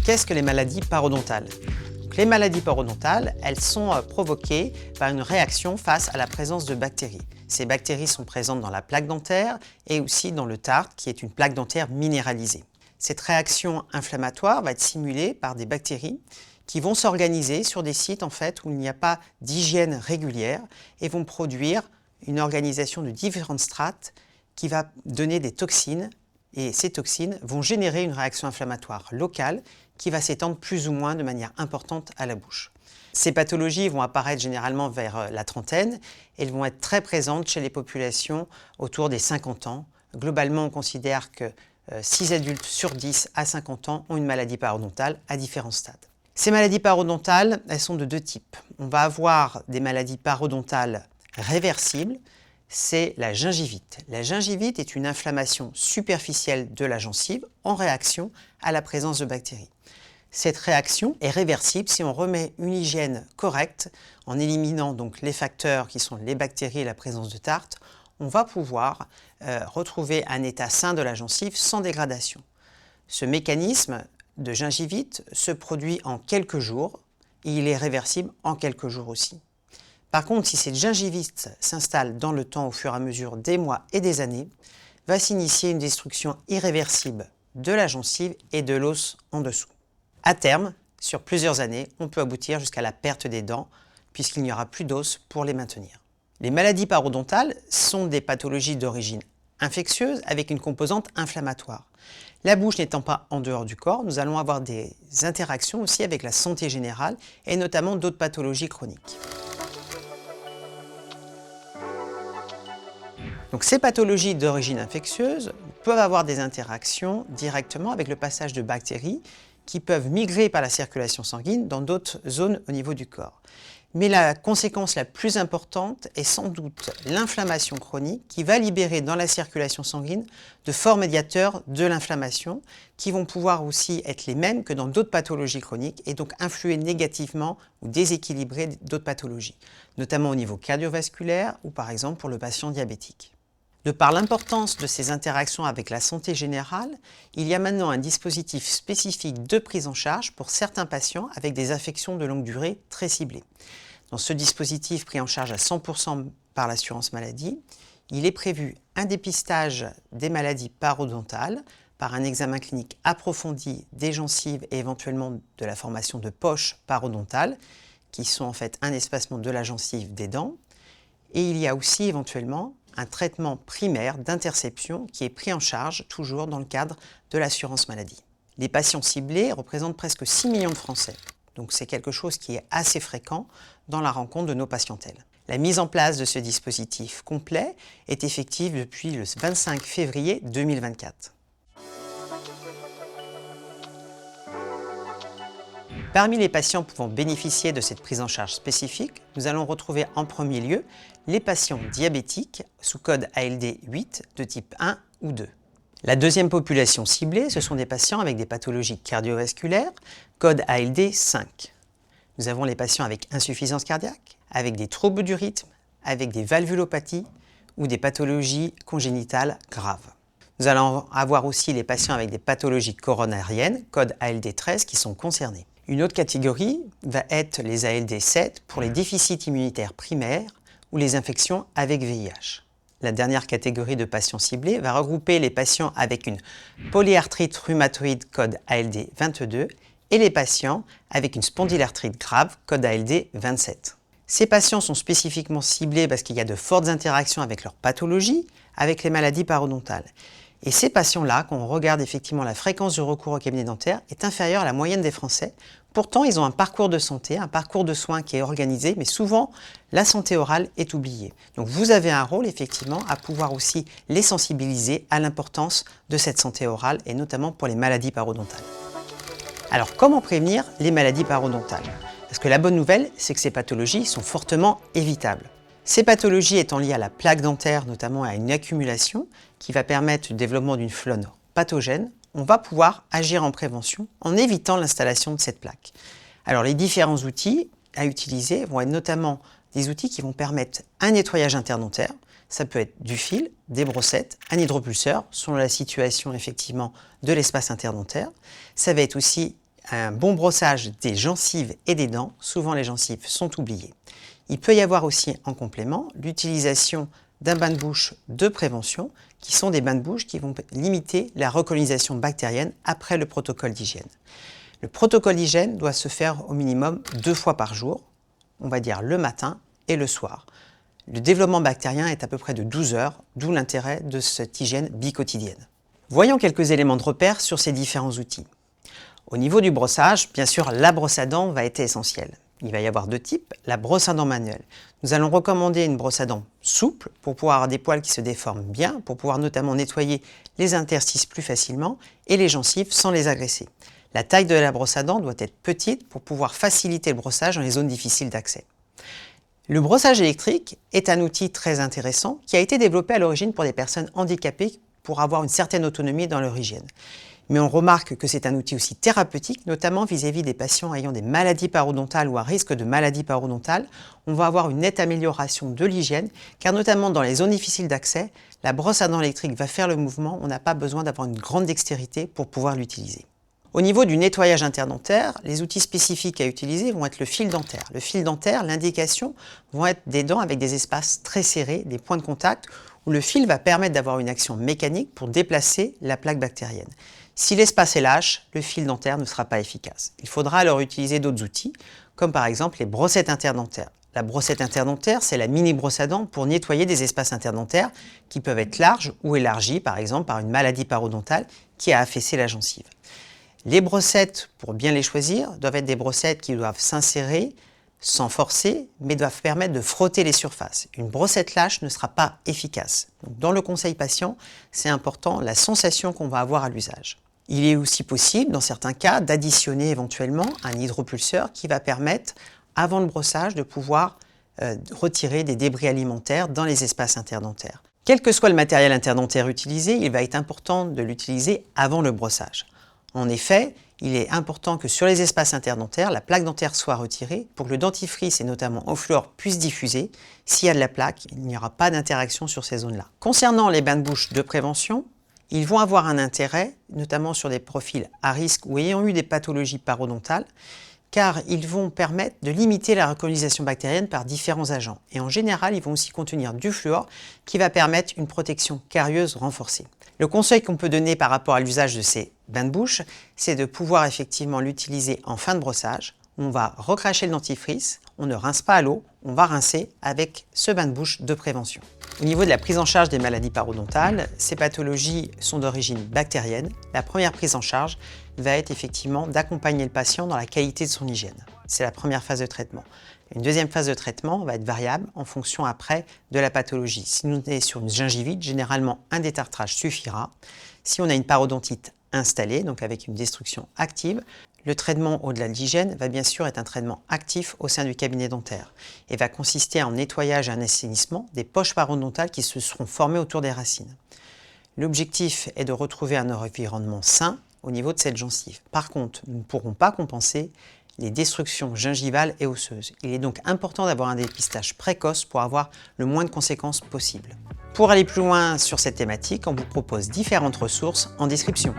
Qu'est-ce que les maladies parodontales? Les maladies parodontales, elles sont provoquées par une réaction face à la présence de bactéries. Ces bactéries sont présentes dans la plaque dentaire et aussi dans le tartre, qui est une plaque dentaire minéralisée. Cette réaction inflammatoire va être simulée par des bactéries qui vont s'organiser sur des sites où il n'y a pas d'hygiène régulière et vont produire une organisation de différentes strates qui va donner des toxines. Et ces toxines vont générer une réaction inflammatoire locale qui va s'étendre plus ou moins de manière importante à la bouche. Ces pathologies vont apparaître généralement vers la trentaine et elles vont être très présentes chez les populations autour des 50 ans. Globalement, on considère que 6 adultes sur 10 à 50 ans ont une maladie parodontale à différents stades. Ces maladies parodontales, elles sont de deux types. On va avoir des maladies parodontales réversibles. C'est la gingivite. La gingivite est une inflammation superficielle de la gencive en réaction à la présence de bactéries. Cette réaction est réversible si on remet une hygiène correcte en éliminant donc les facteurs qui sont les bactéries et la présence de tartre. On va pouvoir retrouver un état sain de la gencive sans dégradation. Ce mécanisme de gingivite se produit en quelques jours et il est réversible en quelques jours aussi. Par contre, si cette gingivite s'installe dans le temps au fur et à mesure des mois et des années, va s'initier une destruction irréversible de la gencive et de l'os en dessous. À terme, sur plusieurs années, on peut aboutir jusqu'à la perte des dents puisqu'il n'y aura plus d'os pour les maintenir. Les maladies parodontales sont des pathologies d'origine infectieuse avec une composante inflammatoire. La bouche n'étant pas en dehors du corps, nous allons avoir des interactions aussi avec la santé générale et notamment d'autres pathologies chroniques. Donc, ces pathologies d'origine infectieuse peuvent avoir des interactions directement avec le passage de bactéries qui peuvent migrer par la circulation sanguine dans d'autres zones au niveau du corps. Mais la conséquence la plus importante est sans doute l'inflammation chronique qui va libérer dans la circulation sanguine de forts médiateurs de l'inflammation qui vont pouvoir aussi être les mêmes que dans d'autres pathologies chroniques et donc influer négativement ou déséquilibrer d'autres pathologies, notamment au niveau cardiovasculaire ou par exemple pour le patient diabétique. De par l'importance de ces interactions avec la santé générale, il y a maintenant un dispositif spécifique de prise en charge pour certains patients avec des affections de longue durée très ciblées. Dans ce dispositif pris en charge à 100% par l'assurance maladie, il est prévu un dépistage des maladies parodontales par un examen clinique approfondi des gencives et éventuellement de la formation de poches parodontales, qui sont en fait un espacement de la gencive des dents. Et il y a aussi éventuellement un traitement primaire d'interception qui est pris en charge toujours dans le cadre de l'assurance maladie. Les patients ciblés représentent presque 6 millions de Français, donc c'est quelque chose qui est assez fréquent dans la rencontre de nos patientèles. La mise en place de ce dispositif complet est effective depuis le 25 février 2024. Parmi les patients pouvant bénéficier de cette prise en charge spécifique, nous allons retrouver en premier lieu les patients diabétiques sous code ALD 8 de type 1 ou 2. La deuxième population ciblée, ce sont des patients avec des pathologies cardiovasculaires, code ALD 5. Nous avons les patients avec insuffisance cardiaque, avec des troubles du rythme, avec des valvulopathies ou des pathologies congénitales graves. Nous allons avoir aussi les patients avec des pathologies coronariennes, code ALD 13, qui sont concernés. Une autre catégorie va être les ALD 7 pour les déficits immunitaires primaires ou les infections avec VIH. La dernière catégorie de patients ciblés va regrouper les patients avec une polyarthrite rhumatoïde code ALD 22 et les patients avec une spondylarthrite grave code ALD 27. Ces patients sont spécifiquement ciblés parce qu'il y a de fortes interactions avec leur pathologie, avec les maladies parodontales. Et ces patients-là, quand on regarde effectivement la fréquence de recours au cabinet dentaire, est inférieure à la moyenne des Français. Pourtant, ils ont un parcours de santé, un parcours de soins qui est organisé, mais souvent, la santé orale est oubliée. Donc vous avez un rôle effectivement à pouvoir aussi les sensibiliser à l'importance de cette santé orale et notamment pour les maladies parodontales. Alors comment prévenir les maladies parodontales? Parce que la bonne nouvelle, c'est que ces pathologies sont fortement évitables. Ces pathologies étant liées à la plaque dentaire, notamment à une accumulation qui va permettre le développement d'une flore pathogène, on va pouvoir agir en prévention en évitant l'installation de cette plaque. Alors les différents outils à utiliser vont être notamment des outils qui vont permettre un nettoyage interdentaire. ça peut être du fil, des brossettes, un hydropulseur, selon la situation effectivement de l'espace interdentaire. Ça va être aussi un bon brossage des gencives et des dents. Souvent les gencives sont oubliées. Il peut y avoir aussi en complément l'utilisation d'un bain de bouche de prévention, qui sont des bains de bouche qui vont limiter la recolonisation bactérienne après le protocole d'hygiène. Le protocole d'hygiène doit se faire au minimum 2 fois par jour, on va dire le matin et le soir. Le développement bactérien est à peu près de 12 heures, d'où l'intérêt de cette hygiène biquotidienne. Voyons quelques éléments de repère sur ces différents outils. Au niveau du brossage, bien sûr, la brosse à dents va être essentielle. Il va y avoir 2 types, la brosse à dents manuelle. Nous allons recommander une brosse à dents souple pour pouvoir avoir des poils qui se déforment bien, pour pouvoir notamment nettoyer les interstices plus facilement et les gencives sans les agresser. La taille de la brosse à dents doit être petite pour pouvoir faciliter le brossage dans les zones difficiles d'accès. Le brossage électrique est un outil très intéressant qui a été développé à l'origine pour des personnes handicapées pour avoir une certaine autonomie dans leur hygiène. Mais on remarque que c'est un outil aussi thérapeutique, notamment vis-à-vis des patients ayant des maladies parodontales ou à risque de maladies parodontales. On va avoir une nette amélioration de l'hygiène, car notamment dans les zones difficiles d'accès, la brosse à dents électrique va faire le mouvement, on n'a pas besoin d'avoir une grande dextérité pour pouvoir l'utiliser. Au niveau du nettoyage interdentaire, les outils spécifiques à utiliser vont être le fil dentaire. Le fil dentaire, l'indication vont être des dents avec des espaces très serrés, des points de contact, où le fil va permettre d'avoir une action mécanique pour déplacer la plaque bactérienne. Si l'espace est lâche, le fil dentaire ne sera pas efficace. Il faudra alors utiliser d'autres outils, comme par exemple les brossettes interdentaires. La brossette interdentaire, c'est la mini brosse à dents pour nettoyer des espaces interdentaires qui peuvent être larges ou élargis, par exemple par une maladie parodontale qui a affaissé la gencive. Les brossettes, pour bien les choisir, doivent être des brossettes qui doivent s'insérer sans forcer, mais doivent permettre de frotter les surfaces. Une brossette lâche ne sera pas efficace. Donc, dans le conseil patient, c'est important la sensation qu'on va avoir à l'usage. Il est aussi possible, dans certains cas, d'additionner éventuellement un hydropulseur qui va permettre, avant le brossage, de pouvoir retirer des débris alimentaires dans les espaces interdentaires. Quel que soit le matériel interdentaire utilisé, il va être important de l'utiliser avant le brossage. En effet, il est important que sur les espaces interdentaires, la plaque dentaire soit retirée pour que le dentifrice et notamment au fluor puisse diffuser. S'il y a de la plaque, il n'y aura pas d'interaction sur ces zones-là. Concernant les bains de bouche de prévention, ils vont avoir un intérêt, notamment sur des profils à risque ou ayant eu des pathologies parodontales, car ils vont permettre de limiter la recolonisation bactérienne par différents agents. Et en général, ils vont aussi contenir du fluor qui va permettre une protection carieuse renforcée. Le conseil qu'on peut donner par rapport à l'usage de ces bains de bouche, c'est de pouvoir effectivement l'utiliser en fin de brossage. On va recracher le dentifrice, on ne rince pas à l'eau, on va rincer avec ce bain de bouche de prévention. Au niveau de la prise en charge des maladies parodontales, ces pathologies sont d'origine bactérienne. La première prise en charge va être effectivement d'accompagner le patient dans la qualité de son hygiène. C'est la première phase de traitement. Une deuxième phase de traitement va être variable en fonction après de la pathologie. Si nous sommes sur une gingivite, généralement un détartrage suffira. Si on a une parodontite installée, donc avec une destruction active, le traitement au-delà de l'hygiène va bien sûr être un traitement actif au sein du cabinet dentaire et va consister en nettoyage et un assainissement des poches parodontales qui se seront formées autour des racines. L'objectif est de retrouver un environnement sain au niveau de cette gencive. Par contre, nous ne pourrons pas compenser les destructions gingivales et osseuses. Il est donc important d'avoir un dépistage précoce pour avoir le moins de conséquences possible. Pour aller plus loin sur cette thématique, on vous propose différentes ressources en description.